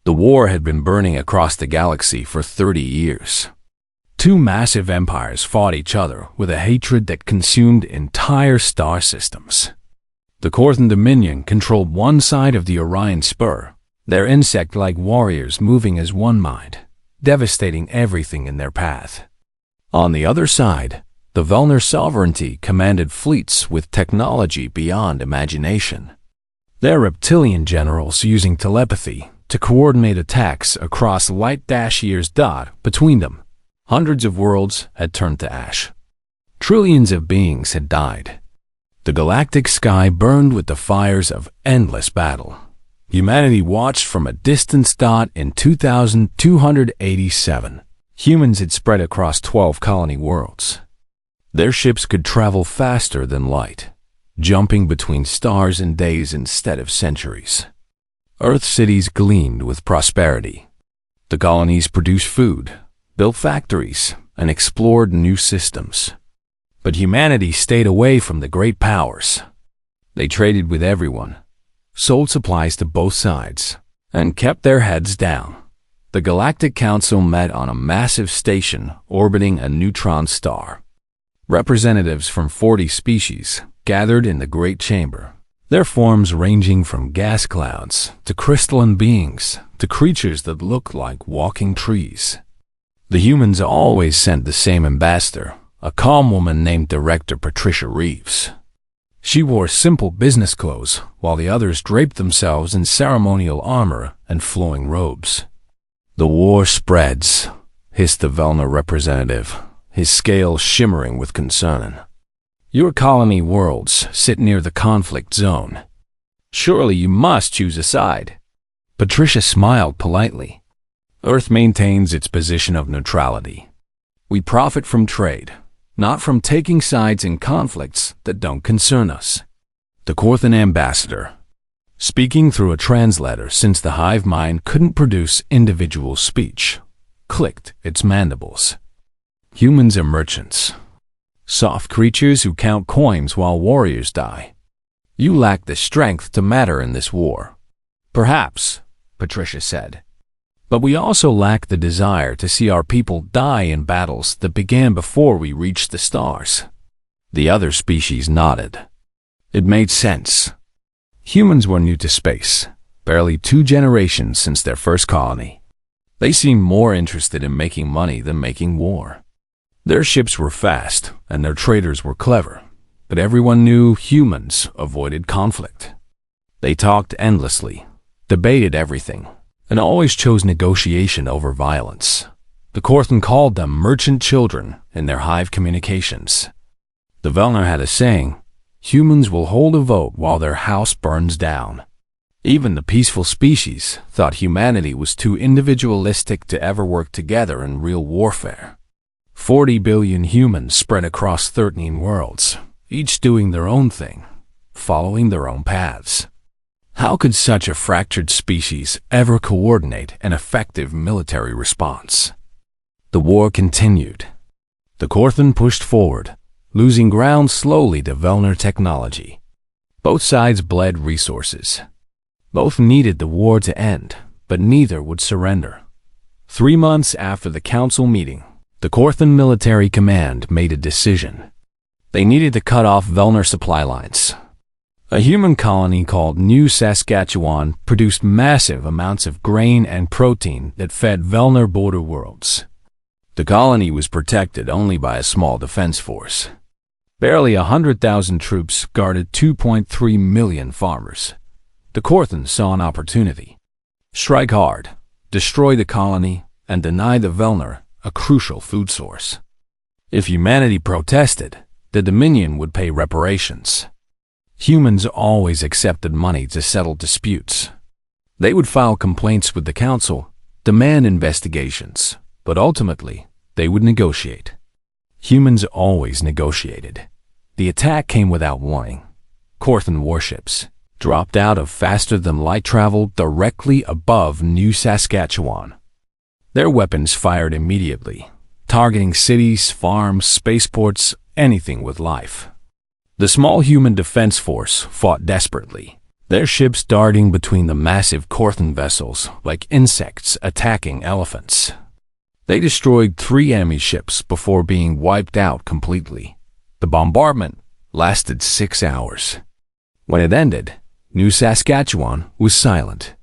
The war had been burning across the galaxy for 30 years. Two massive empires fought each other with a hatred that consumed entire star systems. The Korthan Dominion controlled one side of the Orion Spur, their insect-like warriors moving as one mind, devastating everything in their path. On the other side, the Velnar sovereignty commanded fleets with technology beyond imagination. Their reptilian generals using telepathy to coordinate attacks across light-years between them. Hundreds of worlds had turned to ash. Trillions of beings had died. The galactic sky burned with the fires of endless battle. Humanity watched from a distant in 2287. Humans had spread across 12 colony worlds. Their ships could travel faster than light, jumping between stars in days instead of centuries. Earth cities gleamed with prosperity. The colonies produced food, built factories, and explored new systems. But humanity stayed away from the great powers. They traded with everyone, sold supplies to both sides, and kept their heads down. The Galactic Council met on a massive station orbiting a neutron star. Representatives from 40 species gathered in the Great Chamber, their forms ranging from gas clouds to crystalline beings to creatures that looked like walking trees. The humans always sent the same ambassador, a calm woman named Director Patricia Reeves. She wore simple business clothes, while the others draped themselves in ceremonial armor and flowing robes. "The war spreads," hissed the Velnar representative, his scales shimmering with concern. "Your colony worlds sit near the conflict zone. Surely you must choose a side." Patricia smiled politely. "Earth maintains its position of neutrality. We profit from trade, not from taking sides in conflicts that don't concern us." The Korthan ambassador, speaking through a translator since the hive mind couldn't produce individual speech, clicked its mandibles. "Humans are merchants. Soft creatures who count coins while warriors die. You lack the strength to matter in this war." "Perhaps," Patricia said. "But we also lack the desire to see our people die in battles that began before we reached the stars." The other species nodded. It made sense. Humans were new to space, barely 2 generations since their first colony. They seemed more interested in making money than making war. Their ships were fast, and their traders were clever, but everyone knew humans avoided conflict. They talked endlessly, debated everything, and always chose negotiation over violence. The Korthan called them merchant children in their hive communications. The Velnar had a saying, "Humans will hold a vote while their house burns down." Even the peaceful species thought humanity was too individualistic to ever work together in real warfare. 40 billion humans spread across 13 worlds, each doing their own thing, following their own paths. How could such a fractured species ever coordinate an effective military response? The war continued. The Korthan pushed forward, losing ground slowly to Velnar technology. Both sides bled resources. Both needed the war to end, but neither would surrender. 3 months after the council meeting, the Korthan military command made a decision. They needed to cut off Velnar supply lines. A human colony called New Saskatchewan produced massive amounts of grain and protein that fed Velnar border worlds. The colony was protected only by a small defense force. Barely 100,000 troops guarded 2.3 million farmers. The Korthan saw an opportunity. Strike hard, destroy the colony, and deny the Velnar a crucial food source. If humanity protested, the Dominion would pay reparations. Humans always accepted money to settle disputes. They would file complaints with the council, demand investigations, but ultimately, they would negotiate. Humans always negotiated. The attack came without warning. Korthan warships dropped out of faster-than-light travel directly above New Saskatchewan. Their weapons fired immediately, targeting cities, farms, spaceports, anything with life. The small human defense force fought desperately, their ships darting between the massive Korthan vessels like insects attacking elephants. They destroyed 3 enemy ships before being wiped out completely. The bombardment lasted 6 hours. When it ended, New Saskatchewan was silent.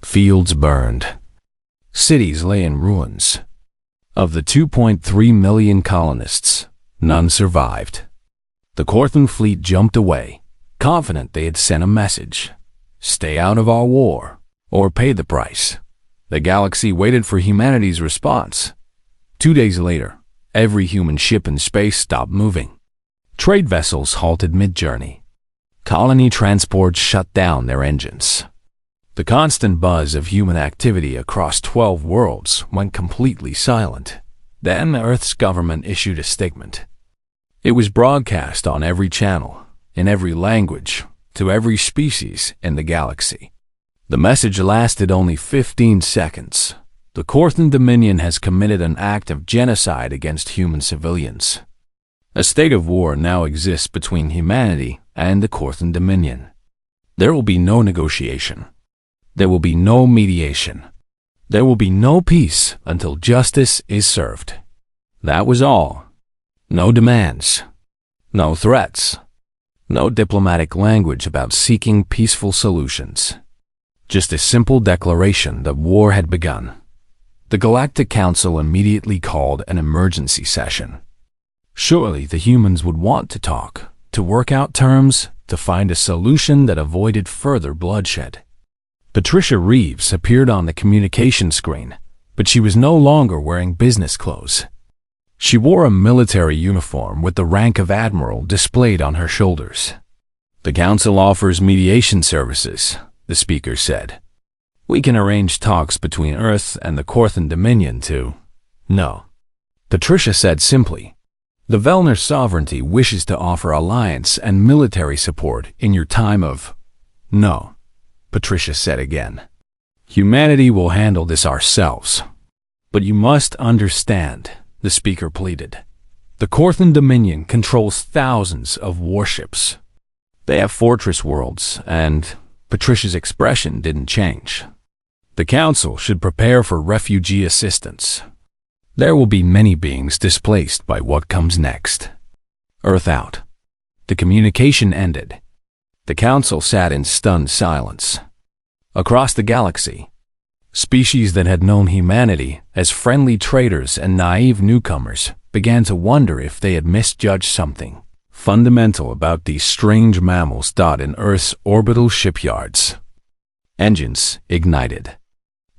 Fields burned. Cities lay in ruins. Of the 2.3 million colonists, none survived. The Korthan fleet jumped away, confident they had sent a message. Stay out of our war, or pay the price. The galaxy waited for humanity's response. 2 days later, every human ship in space stopped moving. Trade vessels halted mid-journey. Colony transports shut down their engines. The constant buzz of human activity across 12 worlds went completely silent. Then Earth's government issued a statement. It was broadcast on every channel, in every language, to every species in the galaxy. The message lasted only 15 seconds. The Korthan Dominion has committed an act of genocide against human civilians. A state of war now exists between humanity and the Korthan Dominion. There will be no negotiation. There will be no mediation. There will be no peace until justice is served. That was all. No demands. No threats. No diplomatic language about seeking peaceful solutions. Just a simple declaration that war had begun. The Galactic Council immediately called an emergency session. Surely the humans would want to talk, to work out terms, to find a solution that avoided further bloodshed. Patricia Reeves appeared on the communication screen, but she was no longer wearing business clothes. She wore a military uniform with the rank of admiral displayed on her shoulders. The council offers mediation services, the speaker said. We can arrange talks between Earth and the Korthan Dominion to... No. Patricia said simply, the Velner sovereignty wishes to offer alliance and military support in your time of... No. Patricia said again. Humanity will handle this ourselves. But you must understand, the speaker pleaded. The Korthan Dominion controls thousands of warships. They have fortress worlds, and Patricia's expression didn't change. The council should prepare for refugee assistance. There will be many beings displaced by what comes next. Earth out. The communication ended. The council sat in stunned silence. Across the galaxy, species that had known humanity as friendly traders and naive newcomers began to wonder if they had misjudged something fundamental about these strange mammals dotted in Earth's orbital shipyards. Engines ignited.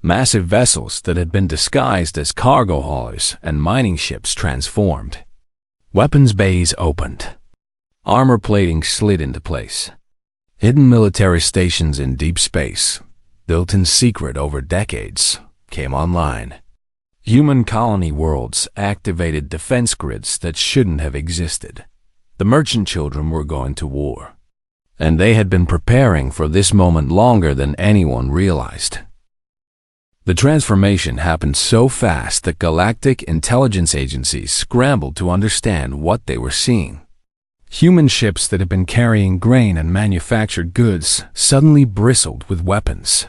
Massive vessels that had been disguised as cargo haulers and mining ships transformed. Weapons bays opened. Armor plating slid into place. Hidden military stations in deep space, built in secret over decades, came online. Human colony worlds activated defense grids that shouldn't have existed. The merchant children were going to war, and they had been preparing for this moment longer than anyone realized. The transformation happened so fast that galactic intelligence agencies scrambled to understand what they were seeing. Human ships that had been carrying grain and manufactured goods suddenly bristled with weapons.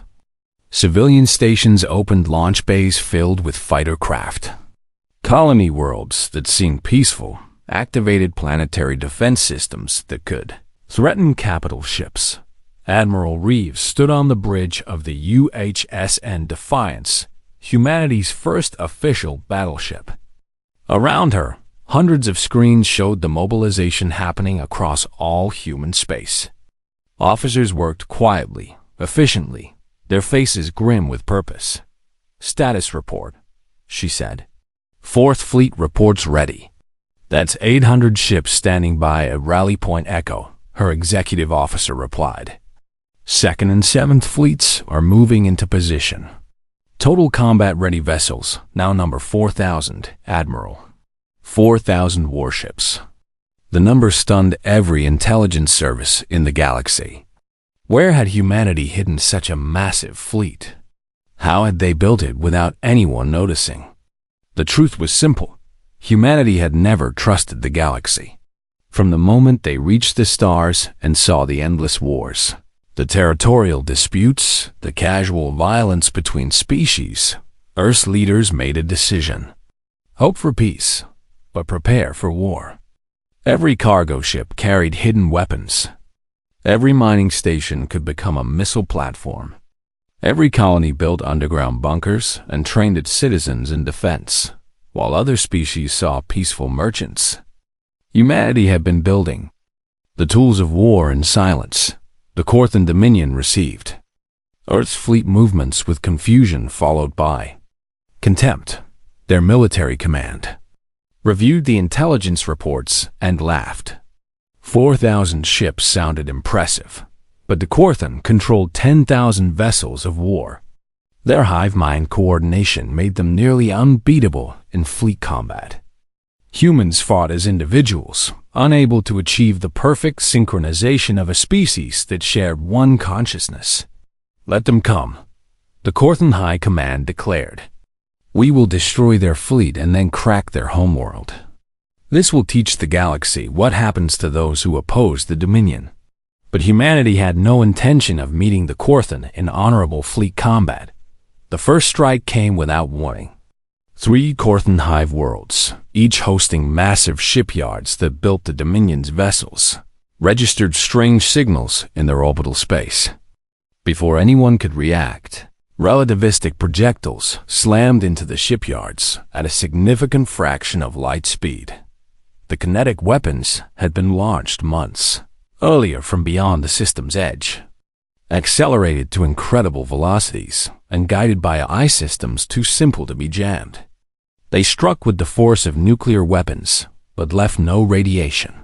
Civilian stations opened launch bays filled with fighter craft. Colony worlds that seemed peaceful activated planetary defense systems that could threaten capital ships. Admiral Reeves stood on the bridge of the UHSN Defiance, humanity's first official battleship. Around her, hundreds of screens showed the mobilization happening across all human space. Officers worked quietly, efficiently, their faces grim with purpose. Status report, she said. Fourth Fleet reports ready. That's 800 ships standing by at Rally Point Echo, her executive officer replied. Second and Seventh Fleets are moving into position. Total combat-ready vessels now number 4,000, Admiral. 4,000 warships. The number stunned every intelligence service in the galaxy. Where had humanity hidden such a massive fleet? How had they built it without anyone noticing? The truth was simple. Humanity had never trusted the galaxy. From the moment they reached the stars and saw the endless wars, The territorial disputes, the casual violence between species, Earth's leaders made a decision. Hope for peace, but prepare for war. Every cargo ship carried hidden weapons. Every mining station could become a missile platform. Every colony built underground bunkers and trained its citizens in defense, while other species saw peaceful merchants. Humanity had been building the tools of war in silence. The Korthan Dominion received Earth's fleet movements with confusion followed by contempt. Their military command reviewed the intelligence reports and laughed. 4,000 ships sounded impressive, but the Korthan controlled 10,000 vessels of war. Their hive mind coordination made them nearly unbeatable in fleet combat. Humans fought as individuals, unable to achieve the perfect synchronization of a species that shared one consciousness. Let them come, the Korthan High Command declared. We will destroy their fleet and then crack their homeworld. This will teach the galaxy what happens to those who oppose the Dominion. But humanity had no intention of meeting the Korthan in honorable fleet combat. The first strike came without warning. 3 Korthan hive worlds, each hosting massive shipyards that built the Dominion's vessels, registered strange signals in their orbital space. Before anyone could react, relativistic projectiles slammed into the shipyards at a significant fraction of light speed. The kinetic weapons had been launched months earlier from beyond the system's edge, accelerated to incredible velocities and guided by eye systems too simple to be jammed. They struck with the force of nuclear weapons, but left no radiation.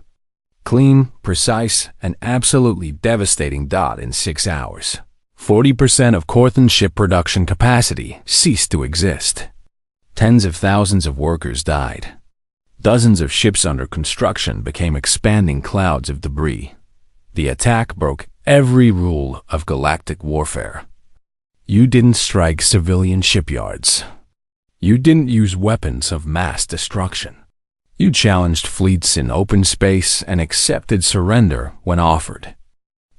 Clean, precise, and absolutely devastating dot in 6 hours. 40% of Korthan ship production capacity ceased to exist. Tens of thousands of workers died. Dozens of ships under construction became expanding clouds of debris. The attack broke every rule of galactic warfare. You didn't strike civilian shipyards. You didn't use weapons of mass destruction. You challenged fleets in open space and accepted surrender when offered.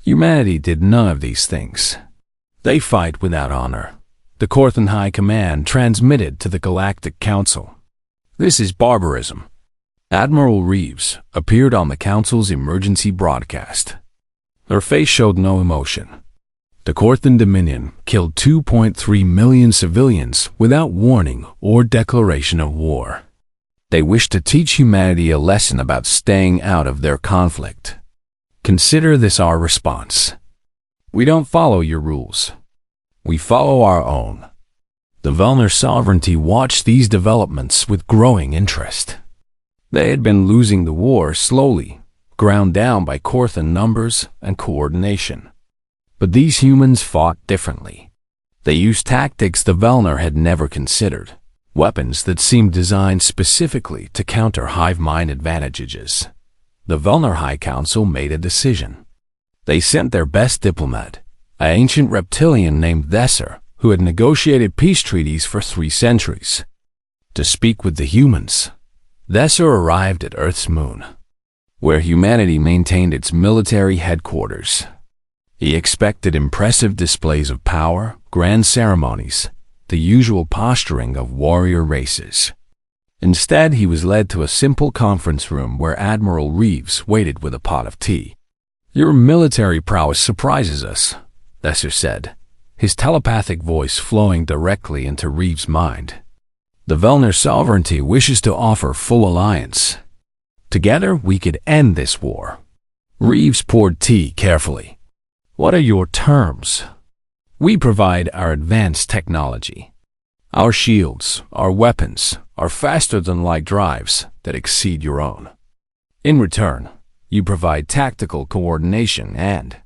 Humanity did none of these things. They fight without honor. The Korthan High Command transmitted to the Galactic Council. This is barbarism. Admiral Reeves appeared on the Council's emergency broadcast. Her face showed no emotion. The Korthan Dominion killed 2.3 million civilians without warning or declaration of war. They wished to teach humanity a lesson about staying out of their conflict. Consider this our response. We don't follow your rules. We follow our own. The Velner sovereignty watched these developments with growing interest. They had been losing the war slowly, ground down by Korthan numbers and coordination. But these humans fought differently. They used tactics the Velner had never considered, weapons that seemed designed specifically to counter hive mind advantages. The Velner High Council made a decision. They sent their best diplomat, an ancient reptilian named Thesser, who had negotiated peace treaties for 3 centuries, to speak with the humans. Thesser arrived at Earth's moon, where humanity maintained its military headquarters. He expected impressive displays of power, grand ceremonies, the usual posturing of warrior races. Instead, he was led to a simple conference room where Admiral Reeves waited with a pot of tea. "Your military prowess surprises us," Thesser said, his telepathic voice flowing directly into Reeves' mind. "The Velner sovereignty wishes to offer full alliance. Together, we could end this war." Reeves poured tea carefully. "What are your terms?" "We provide our advanced technology. Our shields, our weapons, are faster-than-light drives that exceed your own. In return, you provide tactical coordination and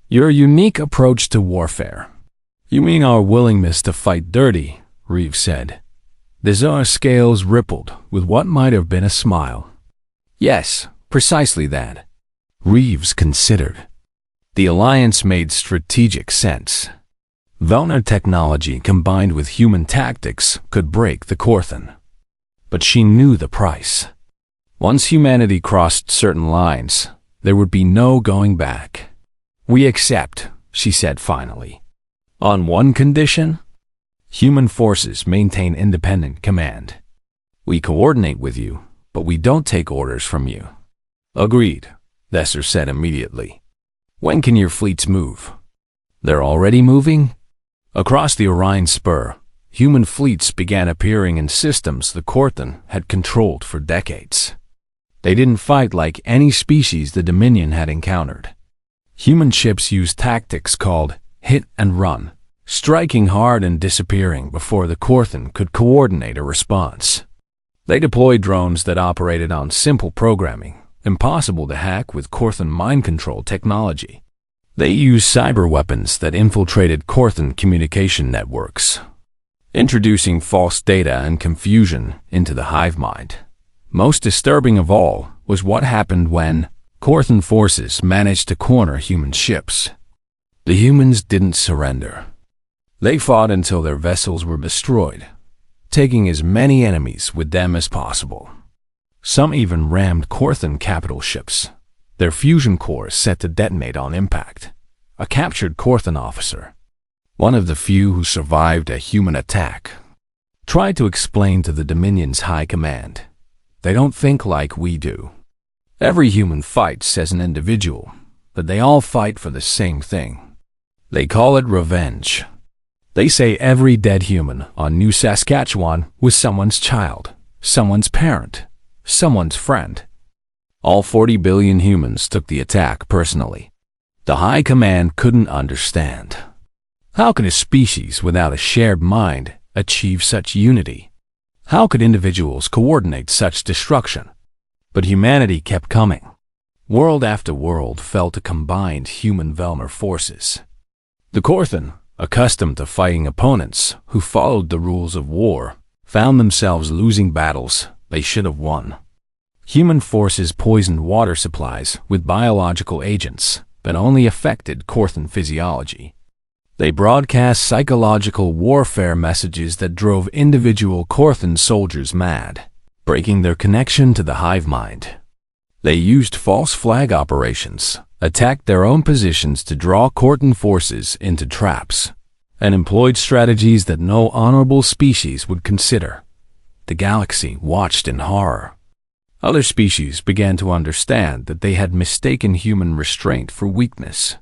your unique approach to warfare." "You mean our willingness to fight dirty," Reeves said. Thesser's scales rippled with what might have been a smile. "Yes, precisely that." Reeves considered. The alliance made strategic sense. Velner technology combined with human tactics could break the Korthan. But she knew the price. Once humanity crossed certain lines, there would be no going back. "We accept," she said finally. On one condition: human forces maintain independent command. We coordinate with you, but we don't take orders from you. Agreed, Thesser said immediately. When can your fleets move? They're already moving? Across the Orion Spur, human fleets began appearing in systems the Korthan had controlled for decades. They didn't fight like any species the Dominion had encountered. Human ships used tactics called hit and run, striking hard and disappearing before the Korthan could coordinate a response. They deployed drones that operated on simple programming, impossible to hack with Korthan mind control technology. They used cyber weapons that infiltrated Korthan communication networks, introducing false data and confusion into the hive mind. Most disturbing of all was what happened when Korthan forces managed to corner human ships. The humans didn't surrender. They fought until their vessels were destroyed, taking as many enemies with them as possible. Some even rammed Korthan capital ships, their fusion cores set to detonate on impact. A captured Korthan officer, one of the few who survived a human attack, tried to explain to the Dominion's high command, "They don't think like we do. Every human fights as an individual, but they all fight for the same thing. They call it revenge. They say every dead human on New Saskatchewan was someone's child, someone's parent, someone's friend." All 40 billion humans took the attack personally. The High Command couldn't understand. How could a species without a shared mind achieve such unity? How could individuals coordinate such destruction? But humanity kept coming. World after world fell to combined human-Velmer forces. The Korthan, accustomed to fighting opponents who followed the rules of war, found themselves losing battles they should have won. Human forces poisoned water supplies with biological agents, but only affected Korthan physiology. They broadcast psychological warfare messages that drove individual Korthan soldiers mad, breaking their connection to the hive mind. They used false flag operations, attacked their own positions to draw Korthan forces into traps, and employed strategies that no honorable species would consider. The galaxy watched in horror. Other species began to understand that they had mistaken human restraint for weakness.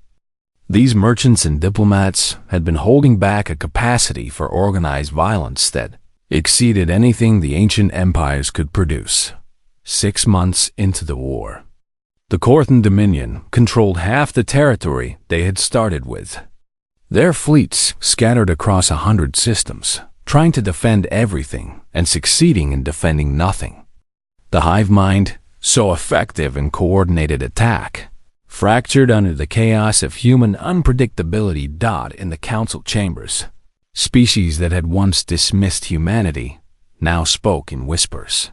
These merchants and diplomats had been holding back a capacity for organized violence that exceeded anything the ancient empires could produce. 6 months into the war, the Korthan Dominion controlled half the territory they had started with. Their fleets scattered across 100 systems, trying to defend everything and succeeding in defending nothing. The hive mind, so effective in coordinated attack, fractured under the chaos of human unpredictability. In the council chambers, species that had once dismissed humanity now spoke in whispers.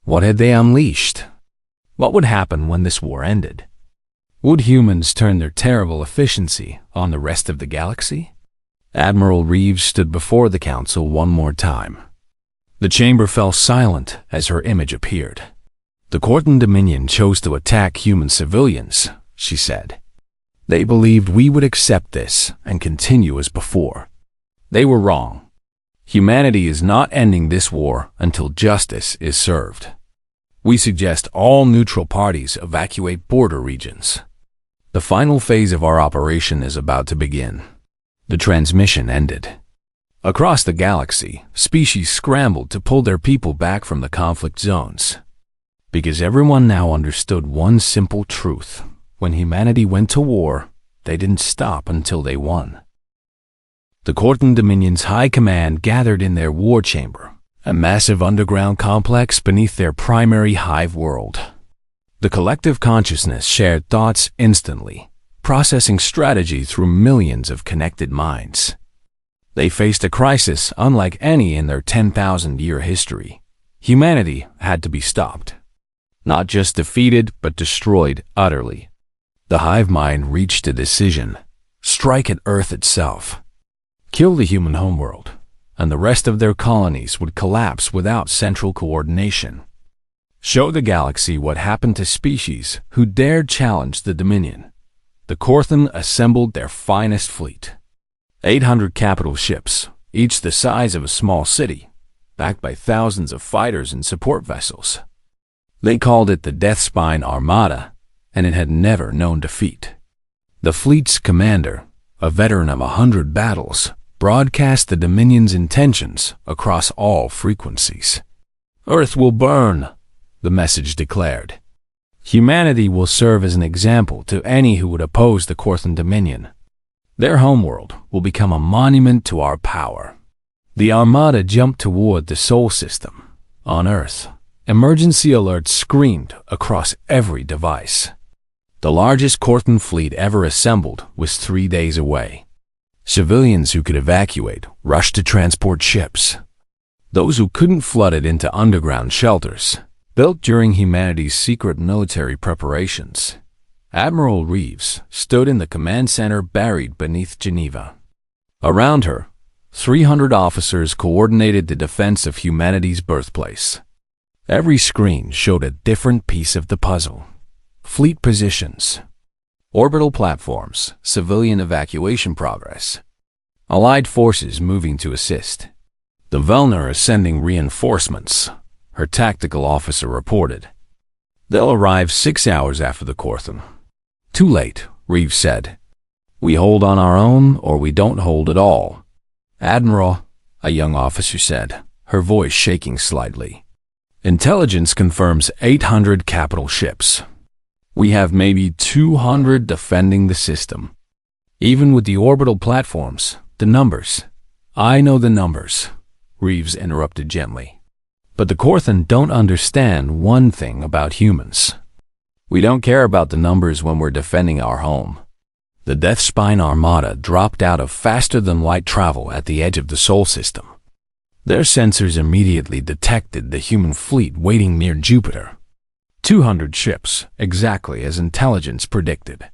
What had they unleashed? What would happen when this war ended? Would humans turn their terrible efficiency on the rest of the galaxy? Admiral Reeves stood before the council one more time. The chamber fell silent as her image appeared. The Korthan Dominion chose to attack human civilians, she said. They believed we would accept this and continue as before. They were wrong. Humanity is not ending this war until justice is served. We suggest all neutral parties evacuate border regions. The final phase of our operation is about to begin. The transmission ended. Across the galaxy, species scrambled to pull their people back from the conflict zones. Because everyone now understood one simple truth. When humanity went to war, they didn't stop until they won. The Korthan Dominion's high command gathered in their war chamber, a massive underground complex beneath their primary hive world. The collective consciousness shared thoughts instantly, processing strategy through millions of connected minds. They faced a crisis unlike any in their 10,000-year history. Humanity had to be stopped. Not just defeated, but destroyed utterly. The hive mind reached a decision. Strike at Earth itself. Kill the human homeworld, and the rest of their colonies would collapse without central coordination. Show the galaxy what happened to species who dared challenge the Dominion. the Korthan assembled their finest fleet. 800 capital ships, each the size of a small city, backed by thousands of fighters and support vessels. They called it the Deathspine Armada, and it had never known defeat. The fleet's commander, a veteran of 100 battles, broadcast the Dominion's intentions across all frequencies. "Earth will burn," the message declared. "Humanity will serve as an example to any who would oppose the Korthan Dominion. Their homeworld will become a monument to our power." The Armada jumped toward the Sol system. On Earth, emergency alerts screamed across every device. The largest Korthan fleet ever assembled was 3 days away. Civilians who could evacuate rushed to transport ships. Those who couldn't flooded into underground shelters, built during humanity's secret military preparations. Admiral Reeves stood in the command center buried beneath Geneva. Around her, 300 officers coordinated the defense of humanity's birthplace. Every screen showed a different piece of the puzzle. Fleet positions, orbital platforms, civilian evacuation progress, Allied forces moving to assist. The Velner is sending reinforcements, her tactical officer reported. They'll arrive 6 hours after the Korthan. Too late, Reeves said. We hold on our own or we don't hold at all. Admiral, a young officer said, her voice shaking slightly. Intelligence confirms 800 capital ships. We have maybe 200 defending the system. Even with the orbital platforms, the numbers. I know the numbers, Reeves interrupted gently. But the Korthan don't understand one thing about humans. We don't care about the numbers when we're defending our home. The Deathspine Armada dropped out of faster-than-light travel at the edge of the Sol system. Their sensors immediately detected the human fleet waiting near Jupiter. 200 ships, exactly as intelligence predicted.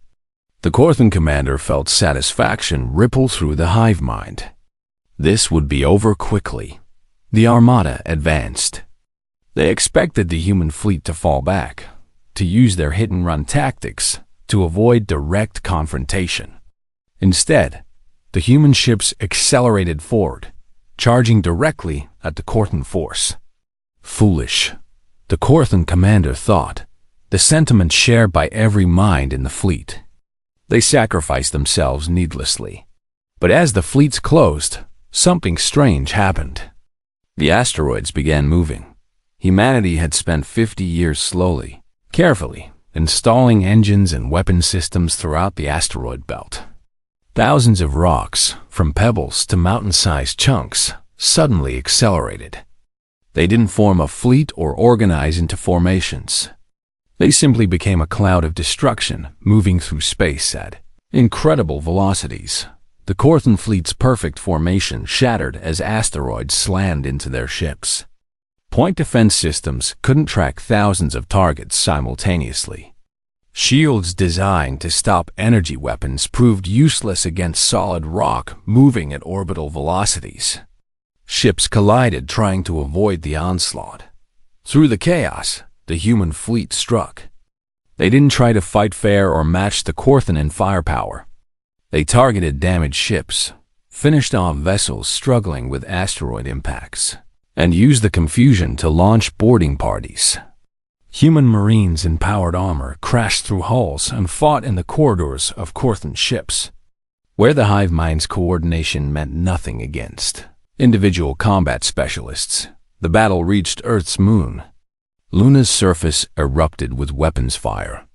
The Korthan commander felt satisfaction ripple through the hive mind. This would be over quickly. The Armada advanced. They expected the human fleet to fall back, to use their hit-and-run tactics to avoid direct confrontation. Instead, the human ships accelerated forward, charging directly at the Korthan force. Foolish, the Korthan commander thought, the sentiment shared by every mind in the fleet. They sacrificed themselves needlessly. But as the fleets closed, something strange happened. The asteroids began moving. Humanity had spent 50 years slowly, carefully, installing engines and weapon systems throughout the asteroid belt. Thousands of rocks, from pebbles to mountain-sized chunks, suddenly accelerated. They didn't form a fleet or organize into formations. They simply became a cloud of destruction moving through space at incredible velocities. The Korthan fleet's perfect formation shattered as asteroids slammed into their ships. Point defense systems couldn't track thousands of targets simultaneously. Shields designed to stop energy weapons proved useless against solid rock moving at orbital velocities. Ships collided trying to avoid the onslaught. Through the chaos, the human fleet struck. They didn't try to fight fair or match the Korthan in firepower. They targeted damaged ships, finished off vessels struggling with asteroid impacts, and used the confusion to launch boarding parties. Human marines in powered armor crashed through hulls and fought in the corridors of Korthan ships, where the hive mind's coordination meant nothing against individual combat specialists. The battle reached Earth's moon. Luna's surface erupted with weapons fire.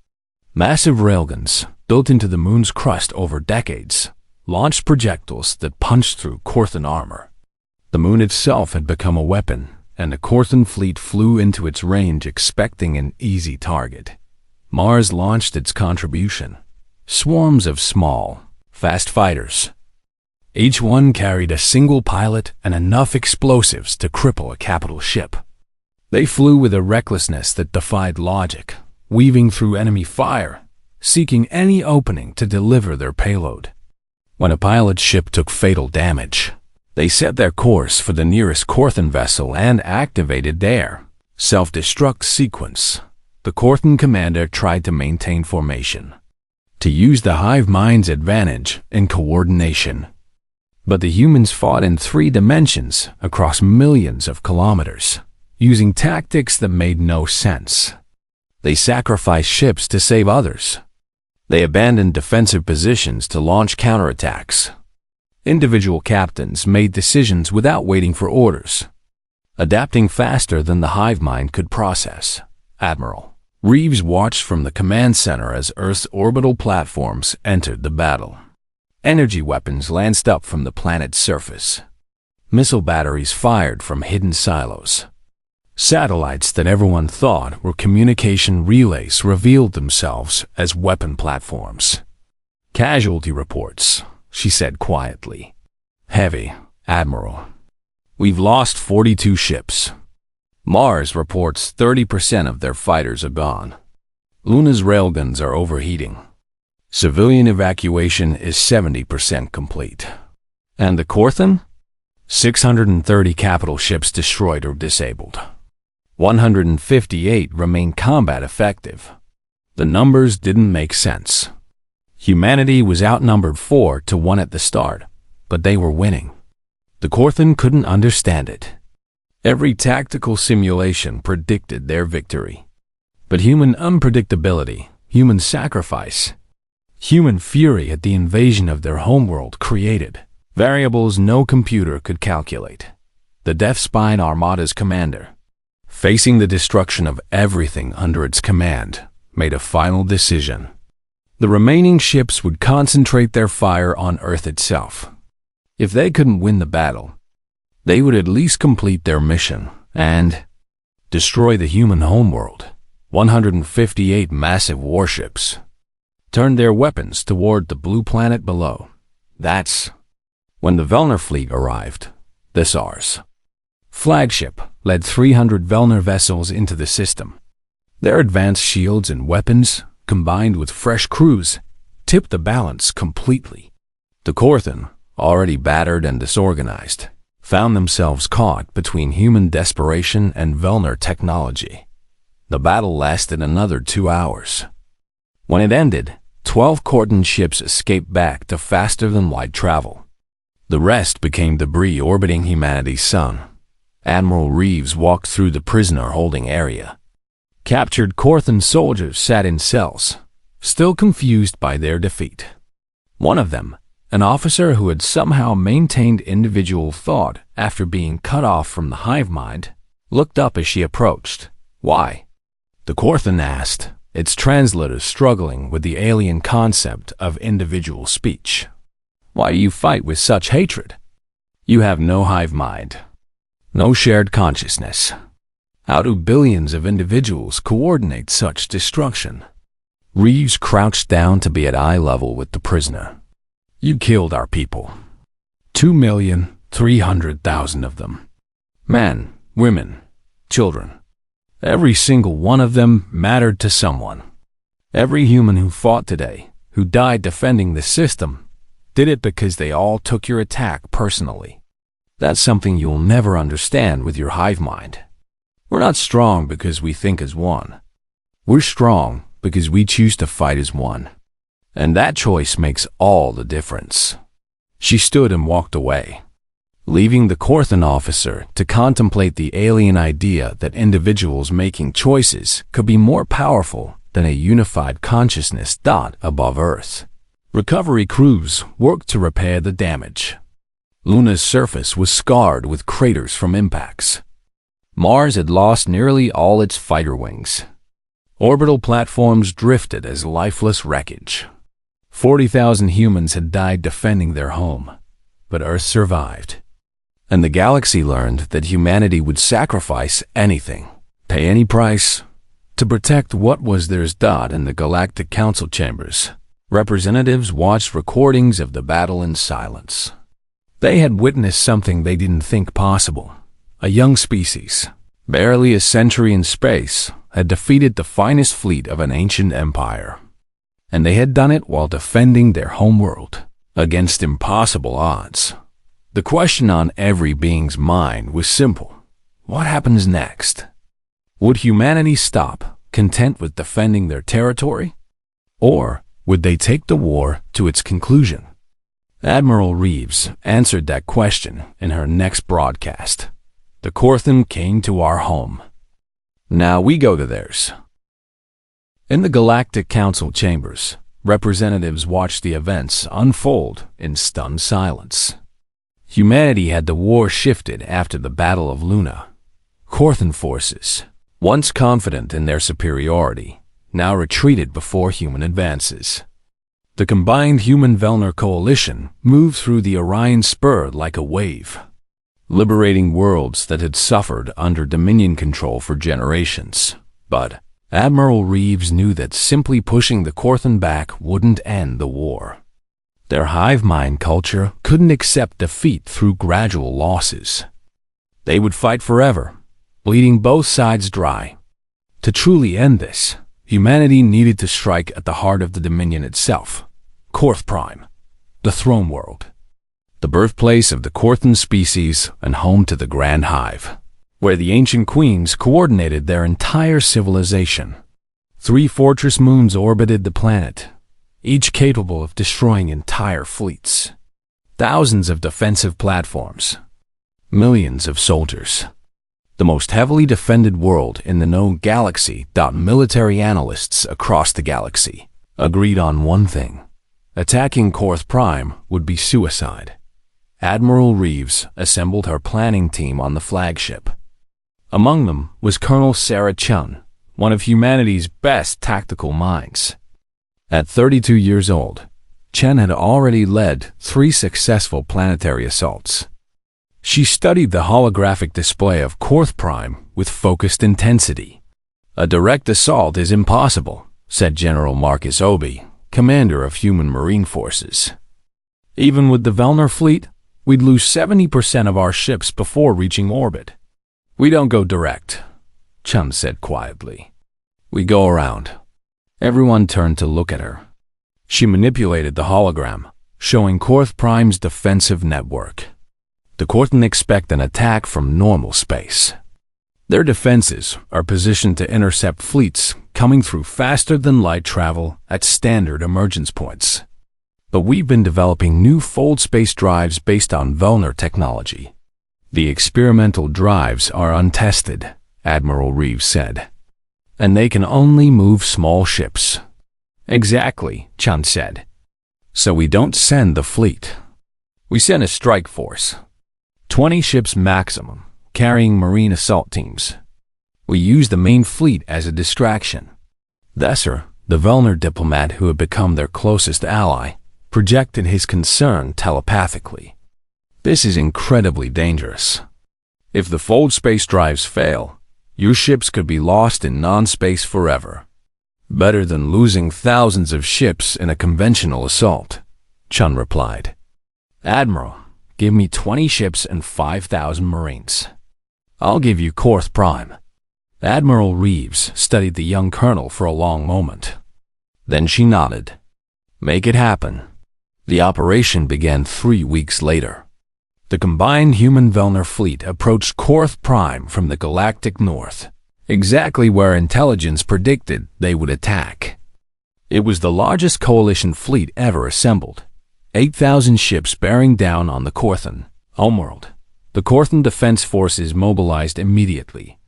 Massive railguns, built into the moon's crust over decades, launched projectiles that punched through Korthan armor. The moon itself had become a weapon, and the Korthan fleet flew into its range expecting an easy target. Mars launched its contribution. Swarms of small, fast fighters. Each one carried a single pilot and enough explosives to cripple a capital ship. They flew with a recklessness that defied logic, weaving through enemy fire, seeking any opening to deliver their payload. When a pilot's ship took fatal damage, they set their course for the nearest Korthan vessel and activated their self-destruct sequence. The Korthan commander tried to maintain formation. to use the hive mind's advantage in coordination. But the humans fought in 3 dimensions across millions of kilometers, using tactics that made no sense. They sacrificed ships to save others. They abandoned defensive positions to launch counterattacks. Individual captains made decisions without waiting for orders, adapting faster than the hive mind could process. Admiral Reeves watched from the command center as Earth's orbital platforms entered the battle. Energy weapons lanced up from the planet's surface. Missile batteries fired from hidden silos. Satellites that everyone thought were communication relays revealed themselves as weapon platforms. "Casualty reports," she said quietly. "Heavy, Admiral. We've lost 42 ships. Mars reports 30% of their fighters are gone. Luna's railguns are overheating. Civilian evacuation is 70% complete. And the Corthan? 630 capital ships destroyed or disabled. 158 remain combat effective." The numbers didn't make sense. Humanity was outnumbered 4-1 at the start, but they were winning. The Corthan couldn't understand it. Every tactical simulation predicted their victory. But human unpredictability, human sacrifice, human fury at the invasion of their homeworld created variables no computer could calculate. The Death Spine Armada's commander, facing the destruction of everything under its command, made a final decision. The remaining ships would concentrate their fire on Earth itself. If they couldn't win the battle, they would at least complete their mission and destroy the human homeworld. 158 massive warships turned their weapons toward the blue planet below. That's when the Velner fleet arrived. The SARS flagship led 300 Velner vessels into the system. Their advanced shields and weapons, combined with fresh crews, tipped the balance completely. The Corthan, already battered and disorganized, found themselves caught between human desperation and Velner technology. The battle lasted another 2 hours. When it ended, 12 Corthan ships escaped back to faster-than-light travel. The rest became debris orbiting humanity's sun. Admiral Reeves walked through the prisoner-holding area. Captured Corthan soldiers sat in cells, still confused by their defeat. One of them, an officer who had somehow maintained individual thought after being cut off from the hive mind, looked up as she approached. "Why?" The Corthan asked, its translator struggling with the alien concept of individual speech. "Why do you fight with such hatred? You have no hive mind, no shared consciousness. How do billions of individuals coordinate such destruction?" Reeves crouched down to be at eye level with the prisoner. "You killed our people. 2,300,000 of them. Men, women, children. Every single one of them mattered to someone. Every human who fought today, who died defending the system, did it because they all took your attack personally. That's something you'll never understand with your hive mind. We're not strong because we think as one. We're strong because we choose to fight as one. And that choice makes all the difference." She stood and walked away, leaving the Corthan officer to contemplate the alien idea that individuals making choices could be more powerful than a unified consciousness dot above Earth. Recovery crews worked to repair the damage. Luna's surface was scarred with craters from impacts. Mars had lost nearly all its fighter wings. Orbital platforms drifted as lifeless wreckage. 40,000 humans had died defending their home, but Earth survived. And the galaxy learned that humanity would sacrifice anything, pay any price, to protect what was theirs. In the Galactic Council chambers, representatives watched recordings of the battle in silence. They had witnessed something they didn't think possible. A young species, barely a century in space, had defeated the finest fleet of an ancient empire. And they had done it while defending their homeworld against impossible odds. The question on every being's mind was simple. What happens next? Would humanity stop, content with defending their territory? Or Would they take the war to its conclusion? Admiral Reeves answered that question in her next broadcast. The Korthan came to our home. Now we go to theirs. In the Galactic Council chambers, representatives watched the events unfold in stunned silence. Humanity had the war shifted after the Battle of Luna. Korthan forces, once confident in their superiority, now retreated before human advances. The combined human-Velner coalition moved through the Orion Spur like a wave, liberating worlds that had suffered under Dominion control for generations. But Admiral Reeves knew that simply pushing the Korthan back wouldn't end the war. Their hive mind culture couldn't accept defeat through gradual losses. They would fight forever, bleeding both sides dry. To truly end this, humanity needed to strike at the heart of the Dominion itself, Korth Prime, the throne world, the birthplace of the Korthan species and home to the Grand Hive, where the ancient queens coordinated their entire civilization. 3 fortress moons orbited the planet, each capable of destroying entire fleets. Thousands of defensive platforms, millions of soldiers. The most heavily defended world in the known galaxy. Military analysts across the galaxy agreed on one thing: attacking Korth Prime would be suicide. Admiral Reeves assembled her planning team on the flagship. Among them was Colonel Sarah Chun, one of humanity's best tactical minds. At 32 years old, Chen had already led 3 successful planetary assaults. She studied the holographic display of Korth Prime with focused intensity. "A direct assault is impossible," said General Marcus Obi, commander of human marine forces. "Even with the Velner fleet, we'd lose 70% of our ships before reaching orbit." "We don't go direct," Chun said quietly. "We go around." Everyone turned to look at her. She manipulated the hologram, showing Korth Prime's defensive network. The Korthan expect an attack from normal space. Their defenses are positioned to intercept fleets coming through faster than light travel at standard emergence points. But we've been developing new fold space drives based on Velner technology. "The experimental drives are untested," Admiral Reeves said. "And they can only move small ships." "Exactly," Chun said. "So we don't send the fleet. We send a strike force. 20 ships maximum, carrying marine assault teams. We use the main fleet as a distraction." Thesser, the Velner diplomat who had become their closest ally, projected his concern telepathically. "This is incredibly dangerous. If the fold space drives fail, your ships could be lost in non-space forever. Better than losing thousands of ships in a conventional assault," Chun replied. "Admiral, give me 20 ships and 5,000 Marines. I'll give you Korth Prime." Admiral Reeves studied the young colonel for a long moment. Then she nodded. "Make it happen." The operation began 3 weeks later. The combined human-Velner fleet approached Korth Prime from the galactic north, exactly where intelligence predicted they would attack. It was the largest coalition fleet ever assembled. 8,000 ships bearing down on the Korthan homeworld. The Korthan defense forces mobilized immediately.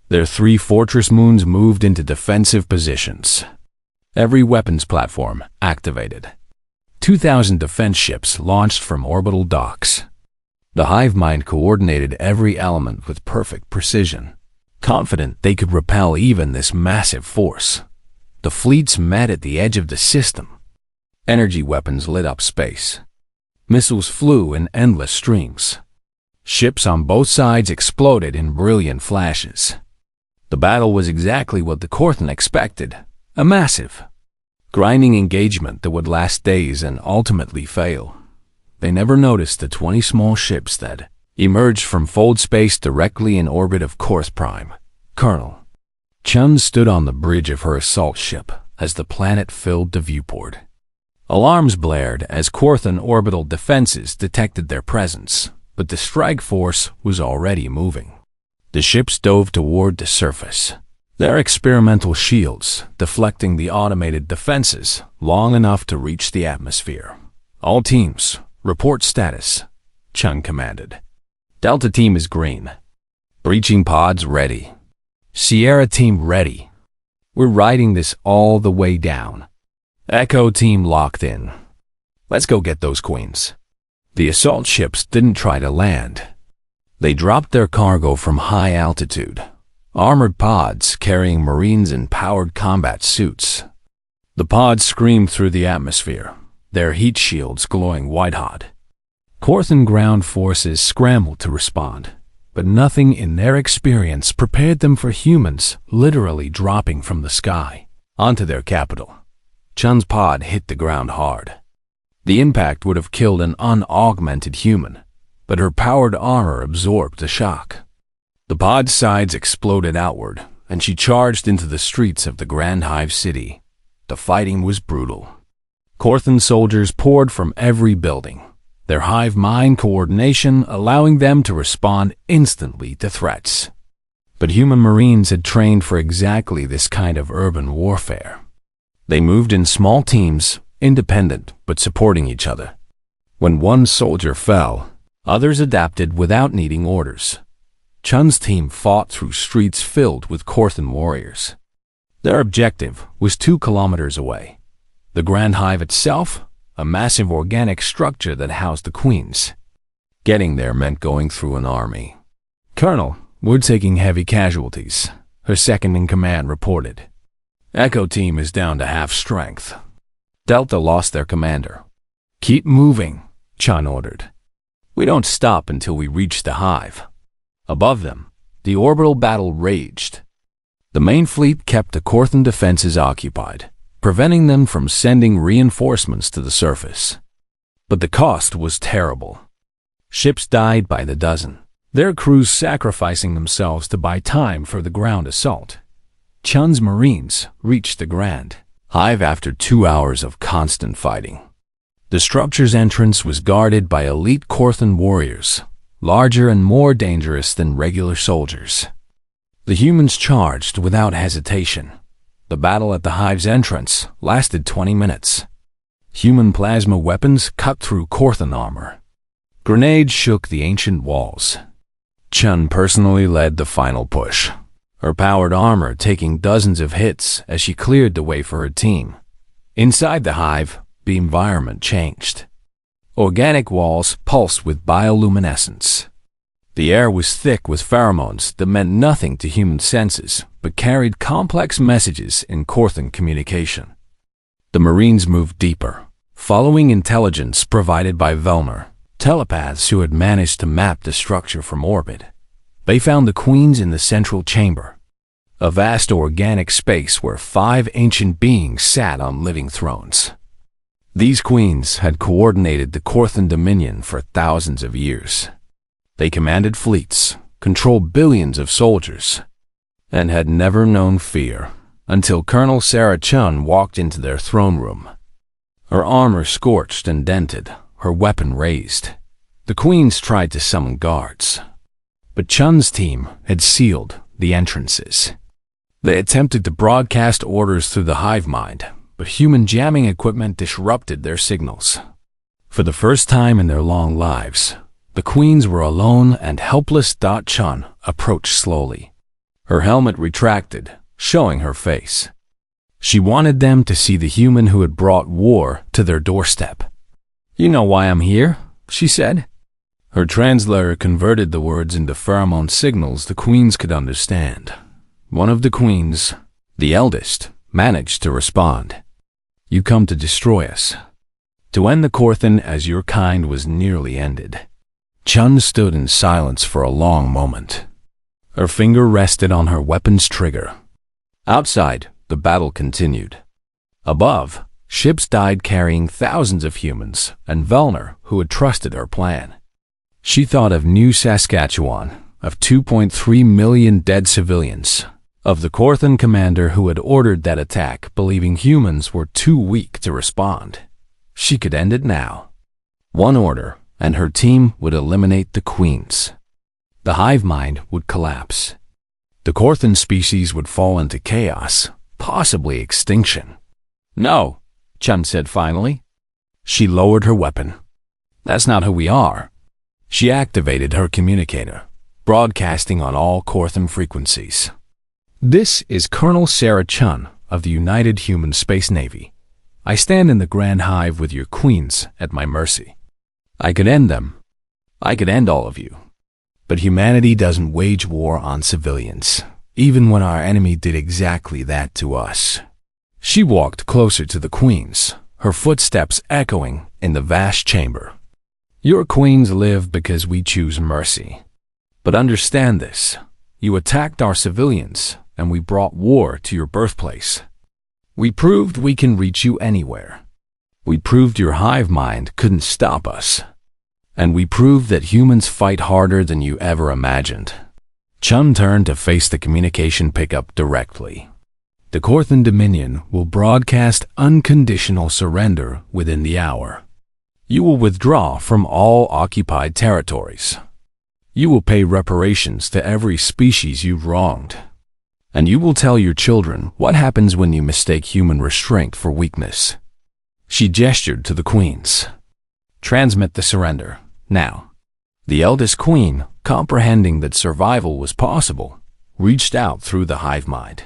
Their 3 fortress moons moved into defensive positions. Every weapons platform activated. 2,000 defense ships launched from orbital docks. The hive mind coordinated every element with perfect precision, confident they could repel even this massive force. The fleets met at the edge of the system. Energy weapons lit up space. Missiles flew in endless streams. Ships on both sides exploded in brilliant flashes. The battle was exactly what the Korthan expected: a massive, grinding engagement that would last days and ultimately fail. They never noticed the 20 small ships that emerged from fold space directly in orbit of Korth Prime. Colonel Chun stood on the bridge of her assault ship as the planet filled the viewport. Alarms blared as Korthan orbital defenses detected their presence, but the strike force was already moving. The ships dove toward the surface, Their experimental shields deflecting the automated defenses long enough to reach the atmosphere. All teams, report status, Chun commanded. Delta team is green. Breaching pods ready. Sierra team ready. We're riding this all the way down. Echo team locked in. Let's go get those queens. The assault ships didn't try to land. They dropped their cargo from high altitude. Armored pods carrying Marines in powered combat suits. The pods screamed through the atmosphere, their heat shields glowing white-hot. Korthan ground forces scrambled to respond, but nothing in their experience prepared them for humans literally dropping from the sky onto their capital. Chun's pod hit the ground hard. The impact would have killed an unaugmented human, but her powered armor absorbed the shock. The pod's sides exploded outward, and she charged into the streets of the Grand Hive City. The fighting was brutal. Korthan soldiers poured from every building, their hive mind coordination allowing them to respond instantly to threats. But human Marines had trained for exactly this kind of urban warfare. They moved in small teams, independent but supporting each other. When one soldier fell, others adapted without needing orders. Chun's team fought through streets filled with Korthan warriors. Their objective was 2 kilometers away. The Grand Hive itself, a massive organic structure that housed the queens. Getting there meant going through an army. Colonel, we're taking heavy casualties, her second-in-command reported. Echo team is down to half strength. Delta lost their commander. Keep moving, Chun ordered. We don't stop until we reach the hive. Above them, the orbital battle raged. The main fleet kept the Korthan defenses occupied, preventing them from sending reinforcements to the surface. But the cost was terrible. Ships died by the dozen, their crews sacrificing themselves to buy time for the ground assault. Chun's Marines reached the Grand Hive after 2 hours of constant fighting. The structure's entrance was guarded by elite Korthan warriors, larger and more dangerous than regular soldiers. The humans charged without hesitation. The battle at the hive's entrance lasted 20 minutes. Human plasma weapons cut through Korthan armor. Grenades shook the ancient walls. Chun personally led the final push, her powered armor taking dozens of hits as she cleared the way for her team. Inside the hive, the environment changed. Organic walls pulsed with bioluminescence. The air was thick with pheromones that meant nothing to human senses, but carried complex messages in Korthan communication. The Marines moved deeper, following intelligence provided by Velmer, telepaths who had managed to map the structure from orbit. They found the queens in the central chamber, a vast organic space where 5 ancient beings sat on living thrones. These queens had coordinated the Korthan dominion for thousands of years. They commanded fleets, controlled billions of soldiers, and had never known fear until Colonel Sarah Chun walked into their throne room. Her armor scorched and dented, her weapon raised. The queens tried to summon guards, but Chun's team had sealed the entrances. They attempted to broadcast orders through the hive mind, but human jamming equipment disrupted their signals. For the first time in their long lives, the queens were alone and helpless. Chun approached slowly. Her helmet retracted, showing her face. She wanted them to see the human who had brought war to their doorstep. "You know why I'm here," she said. Her translator converted the words into pheromone signals the queens could understand. One of the queens, the eldest, managed to respond. "You come to destroy us. To end the Korthan as your kind was nearly ended." Chun stood in silence for a long moment. Her finger rested on her weapon's trigger. Outside, the battle continued. Above, ships died carrying thousands of humans, and Velner, who had trusted her plan. She thought of New Saskatchewan, of 2.3 million dead civilians, of the Korthan commander who had ordered that attack, believing humans were too weak to respond. She could end it now. One order, and her team would eliminate the queens. The hive mind would collapse. The Korthan species would fall into chaos, possibly extinction. "No," Chun said finally. She lowered her weapon. "That's not who we are." She activated her communicator, broadcasting on all Korthan frequencies. "This is Colonel Sarah Chun of the United Human Space Navy. I stand in the Grand Hive with your queens at my mercy. I could end them. I could end all of you. But humanity doesn't wage war on civilians, even when our enemy did exactly that to us." She walked closer to the queens, her footsteps echoing in the vast chamber. "Your queens live because we choose mercy. But understand this, you attacked our civilians, and we brought war to your birthplace. We proved we can reach you anywhere. We proved your hive mind couldn't stop us. And we proved that humans fight harder than you ever imagined." Chun turned to face the communication pickup directly. "The Korthan Dominion will broadcast unconditional surrender within the hour. You will withdraw from all occupied territories. You will pay reparations to every species you've wronged. And you will tell your children what happens when you mistake human restraint for weakness." She gestured to the queens. "Transmit the surrender, now." The eldest queen, comprehending that survival was possible, reached out through the hive mind.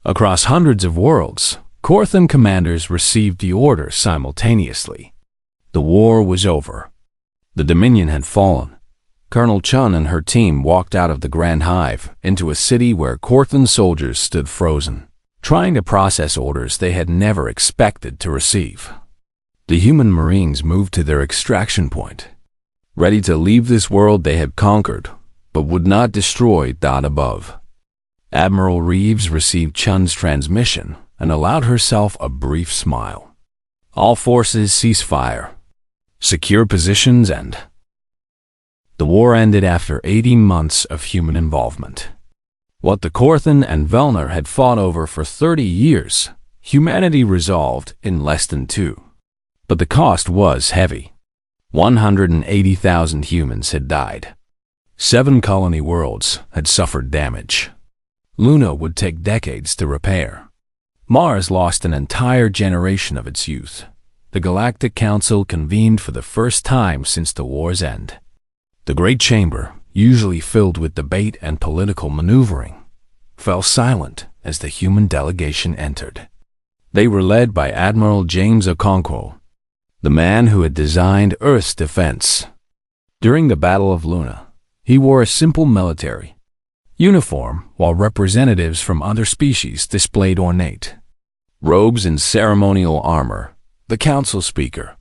Across hundreds of worlds, Korthan commanders received the order simultaneously. The war was over. The Dominion had fallen. Colonel Chun and her team walked out of the Grand Hive into a city where Korthan soldiers stood frozen, trying to process orders they had never expected to receive. The human Marines moved to their extraction point, ready to leave this world they had conquered, but would not destroy dot above. Admiral Reeves received Chun's transmission and allowed herself a brief smile. "All forces cease fire. Secure positions and..." The war ended after 80 months of human involvement. What the Korthan and Velner had fought over for 30 years, humanity resolved in less than 2. But the cost was heavy. 180,000 humans had died. 7 colony worlds had suffered damage. Luna would take decades to repair. Mars lost an entire generation of its youth. The Galactic Council convened for the first time since the war's end. The Great Chamber, usually filled with debate and political maneuvering, fell silent as the human delegation entered. They were led by Admiral James Okonkwo, the man who had designed Earth's defense. During the Battle of Luna, he wore a simple military uniform, while representatives from other species displayed ornate robes and ceremonial armor. The council speaker,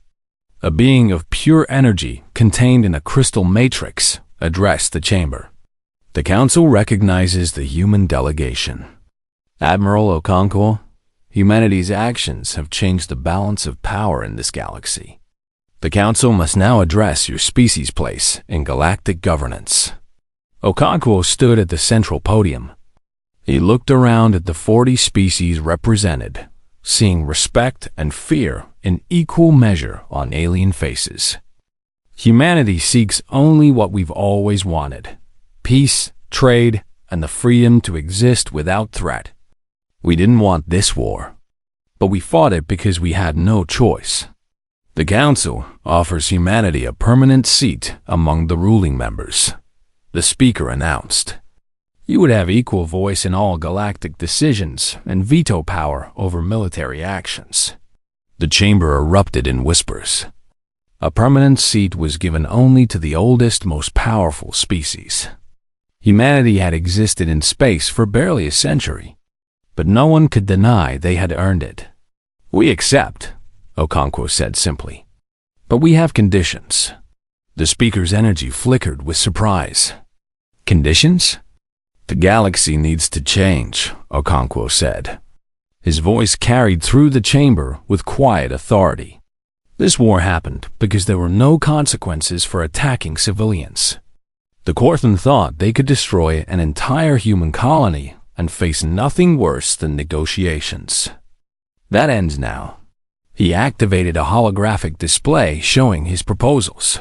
a being of pure energy contained in a crystal matrix, addressed the chamber. "The council recognizes the human delegation. Admiral Okonkwo, humanity's actions have changed the balance of power in this galaxy. The council must now address your species' place in galactic governance." Okonkwo stood at the central podium. He looked around at the 40 species represented, seeing respect and fear in equal measure on alien faces. "Humanity seeks only what we've always wanted: peace, trade, and the freedom to exist without threat. We didn't want this war, but we fought it because we had no choice. The Council offers humanity a permanent seat among the ruling members," the speaker announced. "You would have equal voice in all galactic decisions and veto power over military actions." The chamber erupted in whispers. A permanent seat was given only to the oldest, most powerful species. Humanity had existed in space for barely a century, but no one could deny they had earned it. "We accept," Okonkwo said simply. "But we have conditions." The speaker's energy flickered with surprise. "Conditions?" "The galaxy needs to change," Okonkwo said. His voice carried through the chamber with quiet authority. "This war happened because there were no consequences for attacking civilians. The Korthan thought they could destroy an entire human colony and face nothing worse than negotiations. That ends now." He activated a holographic display showing his proposals.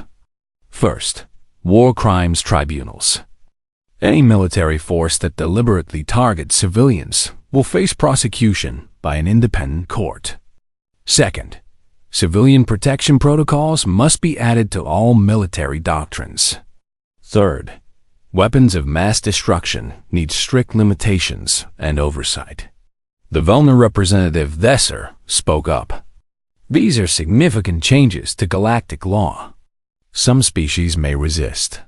First, war crimes tribunals. Any military force that deliberately targets civilians will face prosecution by an independent court. Second, civilian protection protocols must be added to all military doctrines. Third, weapons of mass destruction need strict limitations and oversight. The Velna representative Thesser spoke up. These are significant changes to galactic law. Some species may resist.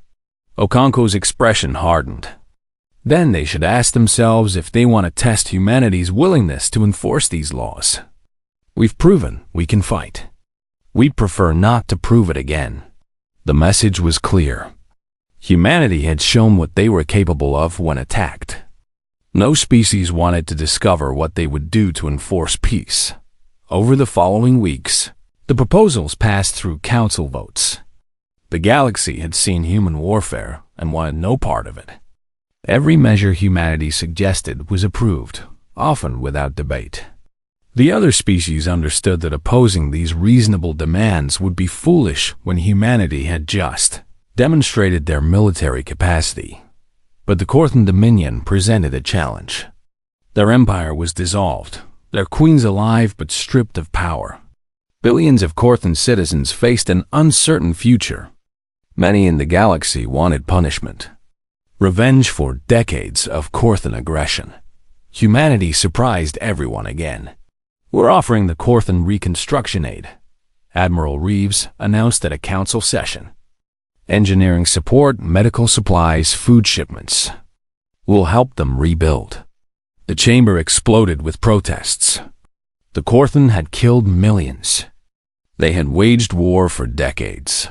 Okonko's expression hardened. Then they should ask themselves if they want to test humanity's willingness to enforce these laws. We've proven we can fight. We'd prefer not to prove it again. The message was clear. Humanity had shown what they were capable of when attacked. No species wanted to discover what they would do to enforce peace. Over the following weeks, the proposals passed through council votes. The galaxy had seen human warfare and wanted no part of it. Every measure humanity suggested was approved, often without debate. The other species understood that opposing these reasonable demands would be foolish when humanity had just demonstrated their military capacity. But the Korthan Dominion presented a challenge. Their empire was dissolved, their queens alive but stripped of power. Billions of Korthan citizens faced an uncertain future. Many in the galaxy wanted punishment. Revenge for decades of Korthan aggression. Humanity surprised everyone again. We're offering the Korthan reconstruction aid, Admiral Reeves announced at a council session. Engineering support, medical supplies, food shipments. We'll help them rebuild. The chamber exploded with protests. The Korthan had killed millions. They had waged war for decades.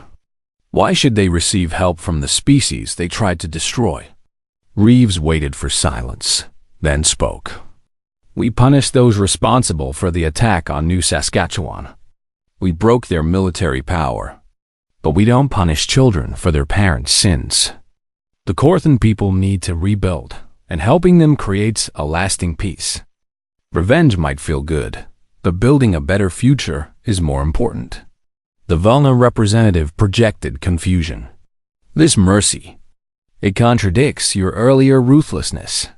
Why should they receive help from the species they tried to destroy? Reeves waited for silence, then spoke. We punished those responsible for the attack on New Saskatchewan. We broke their military power. But we don't punish children for their parents' sins. The Korthan people need to rebuild, and helping them creates a lasting peace. Revenge might feel good, but building a better future is more important. The Velna representative projected confusion. This mercy, it contradicts your earlier ruthlessness.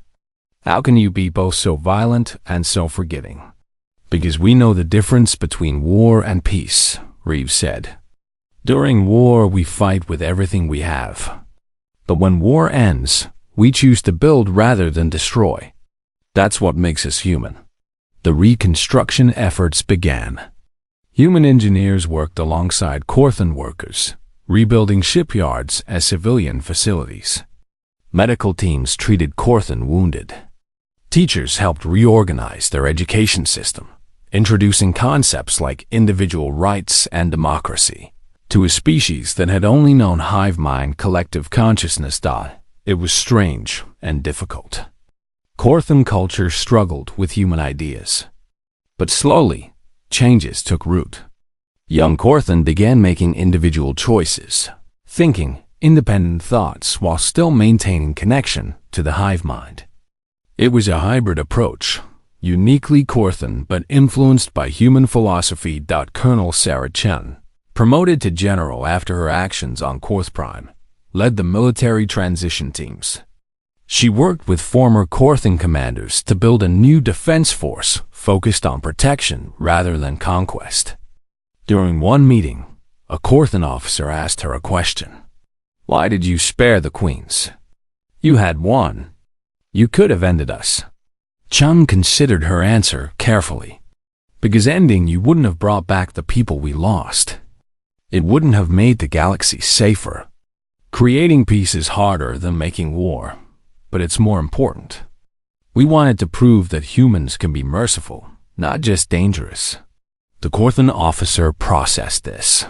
How can you be both so violent and so forgiving? Because we know the difference between war and peace, Reeves said. During war, we fight with everything we have. But when war ends, we choose to build rather than destroy. That's what makes us human. The reconstruction efforts began. Human engineers worked alongside Korthan workers, rebuilding shipyards as civilian facilities. Medical teams treated Korthan wounded. Teachers helped reorganize their education system, introducing concepts like individual rights and democracy. To a species that had only known hive mind collective consciousness, it was strange and difficult. Korthan culture struggled with human ideas. But slowly, changes took root. Young Korthan began making individual choices, thinking independent thoughts while still maintaining connection to the hive mind. It was a hybrid approach, uniquely Korthan but influenced by human philosophy. Colonel Sarah Chen, promoted to general after her actions on Korth Prime, led the military transition teams. She worked with former Korthan commanders to build a new defense force focused on protection rather than conquest. During one meeting, a Korthan officer asked her a question. Why did you spare the queens? You had won. You could have ended us. Chun considered her answer carefully. Because ending you wouldn't have brought back the people we lost. It wouldn't have made the galaxy safer. Creating peace is harder than making war, but it's more important. We wanted to prove that humans can be merciful, not just dangerous. The Korthan officer processed this.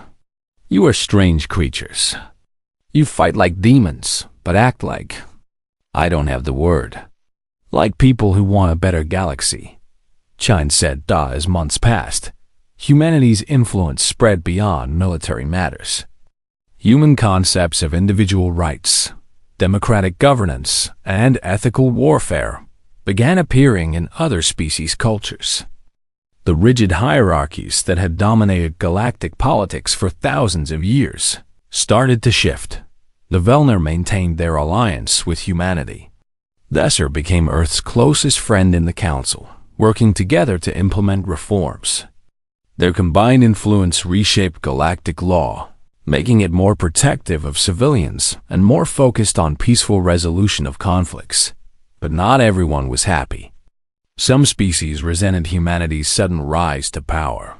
You are strange creatures. You fight like demons, but act like, I don't have the word, like people who want a better galaxy. Chine said as months passed, humanity's influence spread beyond military matters. Human concepts of individual rights, democratic governance, and ethical warfare began appearing in other species' cultures. The rigid hierarchies that had dominated galactic politics for thousands of years started to shift. The Velner maintained their alliance with humanity. Desser became Earth's closest friend in the Council, working together to implement reforms. Their combined influence reshaped galactic law, making it more protective of civilians and more focused on peaceful resolution of conflicts. But not everyone was happy. Some species resented humanity's sudden rise to power.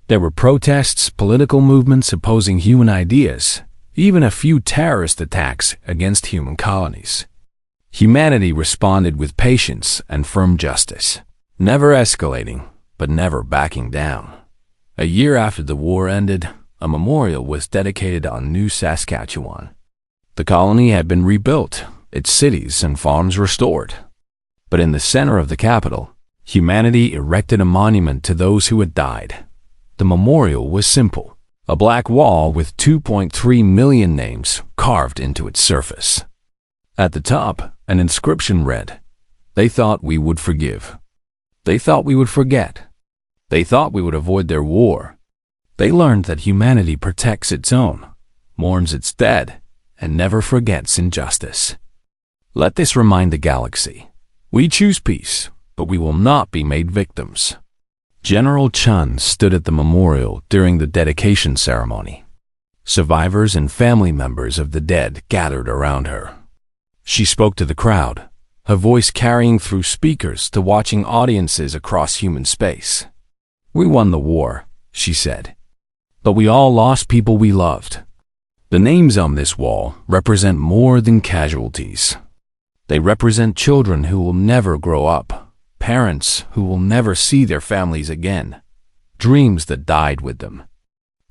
There were protests, political movements opposing human ideas, even a few terrorist attacks against human colonies. Humanity responded with patience and firm justice, never escalating, but never backing down. A year after the war ended, a memorial was dedicated on New Saskatchewan. The colony had been rebuilt, its cities and farms restored. But in the center of the capital, humanity erected a monument to those who had died. The memorial was simple, a black wall with 2.3 million names carved into its surface. At the top, an inscription read, "They thought we would forgive. They thought we would forget. They thought we would avoid their war. They learned that humanity protects its own, mourns its dead, and never forgets injustice. Let this remind the galaxy. We choose peace, but we will not be made victims." General Chun stood at the memorial during the dedication ceremony. Survivors and family members of the dead gathered around her. She spoke to the crowd, her voice carrying through speakers to watching audiences across human space. "We won the war," she said, "but we all lost people we loved. The names on this wall represent more than casualties. They represent children who will never grow up, parents who will never see their families again, dreams that died with them.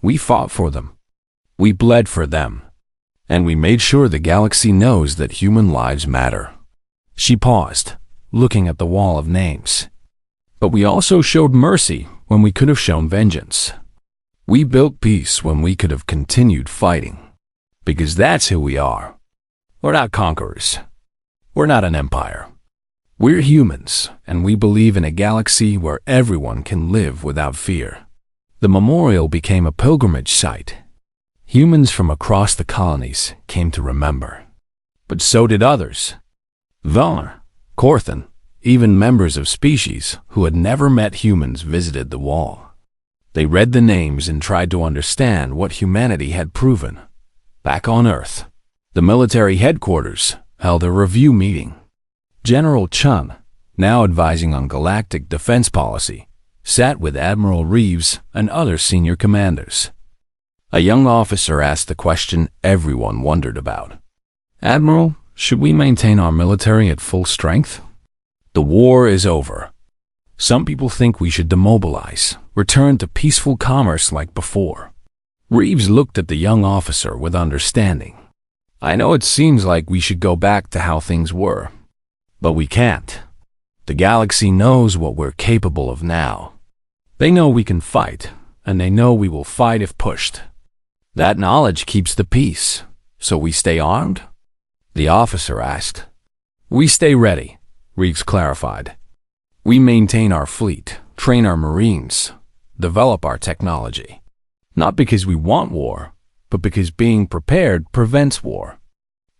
We fought for them. We bled for them. And we made sure the galaxy knows that human lives matter." She paused, looking at the wall of names. "But we also showed mercy when we could have shown vengeance. We built peace when we could have continued fighting. Because that's who we are. We're not conquerors. We're not an empire. We're humans, and we believe in a galaxy where everyone can live without fear." The memorial became a pilgrimage site. Humans from across the colonies came to remember. But so did others. Velner, Korthan, even members of species who had never met humans visited the wall. They read the names and tried to understand what humanity had proven. Back on Earth, the military headquarters held a review meeting. General Chun, now advising on galactic defense policy, sat with Admiral Reeves and other senior commanders. A young officer asked the question everyone wondered about. "Admiral, should we maintain our military at full strength? The war is over. Some people think we should demobilize, return to peaceful commerce like before." Reeves looked at the young officer with understanding. "I know it seems like we should go back to how things were, but we can't. The galaxy knows what we're capable of now. They know we can fight, and they know we will fight if pushed. That knowledge keeps the peace, so we stay armed?" The officer asked. "We stay ready," Reeves clarified. "We maintain our fleet, train our marines, develop our technology. Not because we want war, but because being prepared prevents war.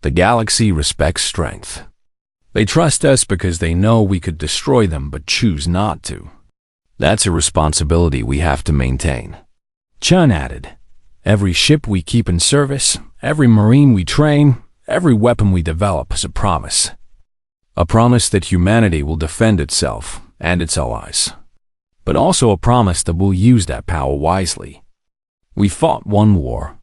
The galaxy respects strength. They trust us because they know we could destroy them but choose not to. That's a responsibility we have to maintain." Chun added, "Every ship we keep in service, every marine we train, every weapon we develop is a promise. A promise that humanity will defend itself and its allies. But also a promise that we'll use that power wisely. We fought one war,